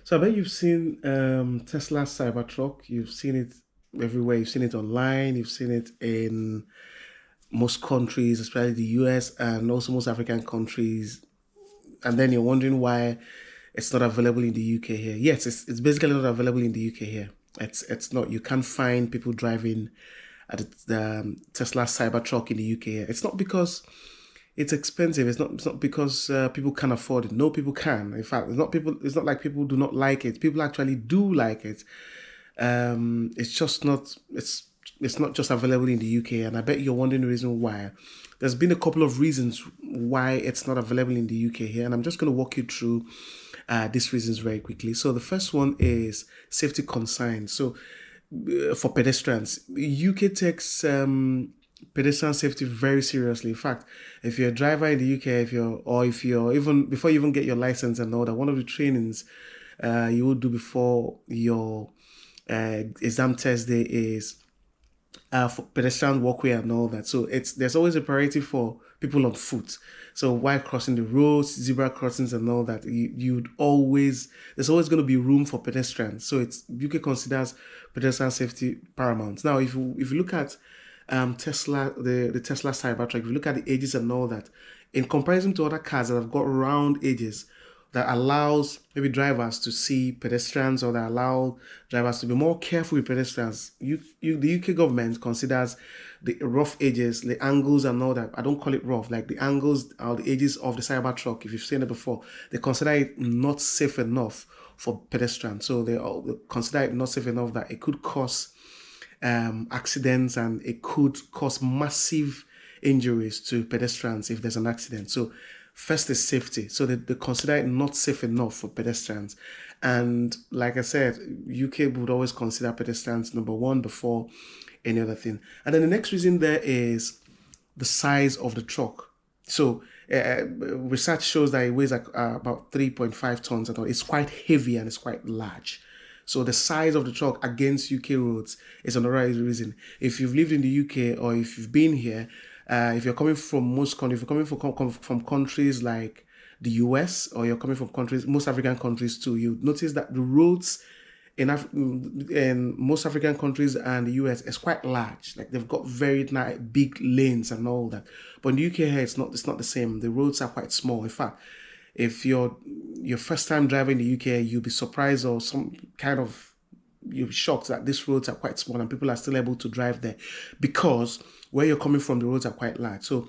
So I bet you've seen Tesla Cybertruck. You've seen it everywhere. You've seen it online. You've seen it in most countries, especially the US and also most African countries. And then you're wondering why it's not available in the UK here. Yes, it's basically not available in the UK here. It's not. You can't find people driving at the Tesla Cybertruck in the UK here. It's not because it's expensive. It's not because people can't afford it. No, people can. In fact, it's not people. It's not like people do not like it. People actually do like it. It's just not. It's not just available in the UK, and I bet you're wondering the reason why. There's been a couple of reasons why it's not available in the UK here, and I'm just going to walk you through these reasons very quickly. So the first one is safety concerns. So for pedestrians, UK takes pedestrian safety very seriously. In fact, if you're a driver in the UK, if you're even before you even get your license and all that, one of the trainings you will do before your exam test day is for pedestrian walkway and all that. So there's always a priority for people on foot. So while crossing the roads, zebra crossings and all that, you'd always there's always going to be room for pedestrians. So it's UK considers pedestrian safety paramount. Now, if you look at Tesla, the Tesla Cybertruck, if you look at the edges and all that, in comparison to other cars that have got round edges, that allows maybe drivers to see pedestrians or that allow drivers to be more careful with pedestrians. The UK government considers the rough edges, the angles and all that. I don't call it rough, like the angles or the edges of the Cybertruck, if you've seen it before, they consider it not safe enough for pedestrians. So they consider it not safe enough that it could cause accidents and it could cause massive injuries to pedestrians if there's an accident. So first is safety. So they consider it not safe enough for pedestrians. And like I said, UK would always consider pedestrians number one before any other thing. And then the next reason there is the size of the truck. So research shows that it weighs like about 3.5 tons and all. It's quite heavy and it's quite large. So the size of the truck against UK roads is another reason. If you've lived in the UK or if you've been here, if you're coming from most countries, if you're coming from countries like the US or you're coming from countries, most African countries too, you notice that the roads in most African countries and the US is quite large. Like they've got very nice, big lanes and all that. But in the UK here, it's not the same. The roads are quite small. In fact, if you're your first time driving in the UK, you'll be surprised or some kind of you'll be shocked that these roads are quite small and people are still able to drive there because where you're coming from, the roads are quite large. So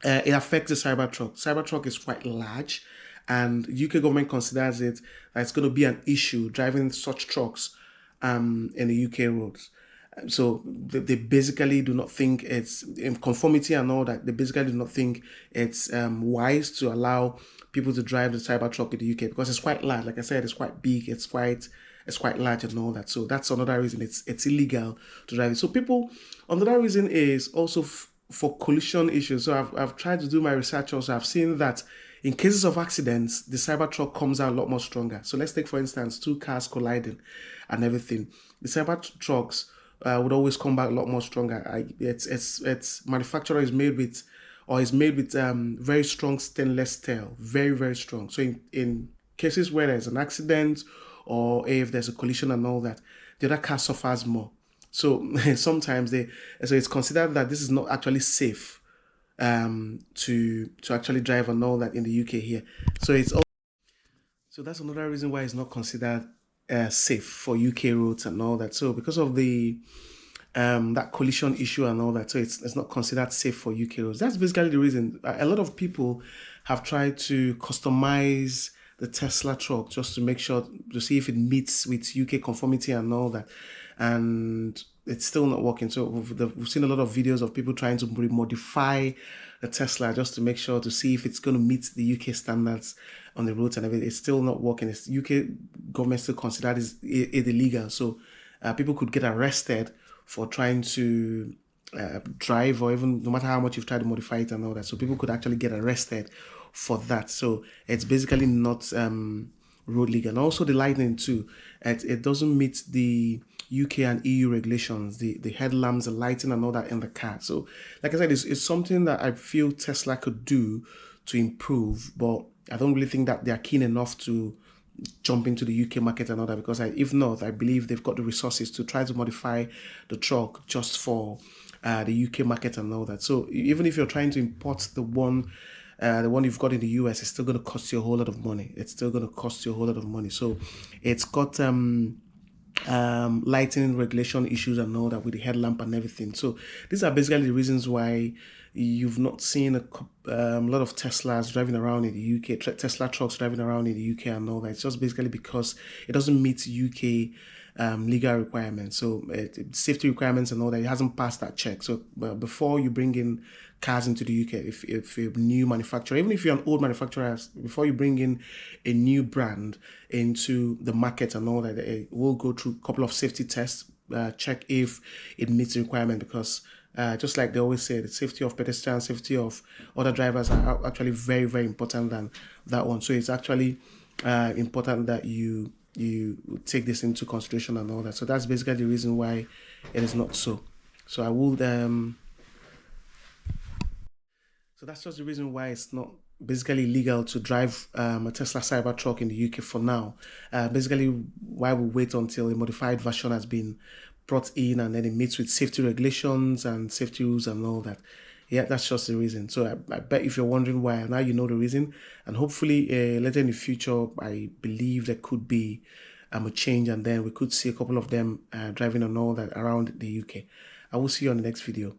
it affects the Cybertruck. Cybertruck is quite large, and UK government considers it that it's going to be an issue driving such trucks in the UK roads. So they basically do not think it's in conformity and all that. They basically do not think it's wise to allow people to drive the Cybertruck in the UK because it's quite large. Like I said, it's quite big. It's quite large and all that. So that's another reason it's illegal to drive it. So people, another reason is also for collision issues. So I've tried to do my research also. I've seen that in cases of accidents, the Cybertruck comes out a lot more stronger. So let's take, for instance, two cars colliding and everything. The Cybertrucks would always come back a lot more stronger. Its manufacturer is made with very strong stainless steel, very very strong. So in cases where there's an accident or if there's a collision and all that, the other car suffers more. So sometimes so it's considered that this is not actually safe to actually drive and all that in the UK here. So so that's another reason why it's not considered safe for UK roads and all that. So because of the that collision issue and all that, so it's not considered safe for UK roads. That's basically the reason. A lot of people have tried to customize the Tesla truck just to make sure to see if it meets with UK conformity and all that, and it's still not working. So we've seen a lot of videos of people trying to modify the Tesla just to make sure to see if it's going to meet the UK standards on the roads and everything. It's still not working. It's UK government still consider it illegal. So people could get arrested for trying to drive, or even no matter how much you've tried to modify it and all that. So people could actually get arrested for that. So it's basically not road legal. And also the lighting too. It doesn't meet the UK and EU regulations, the headlamps, the lighting and all that in the car. So like I said, it's something that I feel Tesla could do to improve, but I don't really think that they're keen enough to jump into the UK market and all that, because if not, I believe they've got the resources to try to modify the truck just for the UK market and all that. So even if you're trying to import the one you've got in the US, it's still going to cost you a whole lot of money. It's still going to cost you a whole lot of money. So it's got lighting regulation issues and all that with the headlamp and everything. So these are basically the reasons why you've not seen a lot of Teslas driving around in the UK, Tesla trucks driving around in the UK and all that. It's just basically because it doesn't meet UK legal requirements. So safety requirements and all that, it hasn't passed that check. So before you bring in cars into the UK, if you're a new manufacturer, even if you're an old manufacturer, before you bring in a new brand into the market and all that, it will go through a couple of safety tests, check if it meets the requirement, because just like they always say, the safety of pedestrians, safety of other drivers are actually very, very important than that one. So it's actually important that you take this into consideration and all that. So that's basically the reason why it is not so. So I would so that's just the reason why it's not basically legal to drive a Tesla Cybertruck in the UK for now. Basically, why we wait until a modified version has been brought in and then it meets with safety regulations and safety rules and all that. Yeah, that's just the reason. So I bet if you're wondering why, now you know the reason. And hopefully later in the future, I believe there could be a change, and then we could see a couple of them driving and all that around the UK. I will see you on the next video.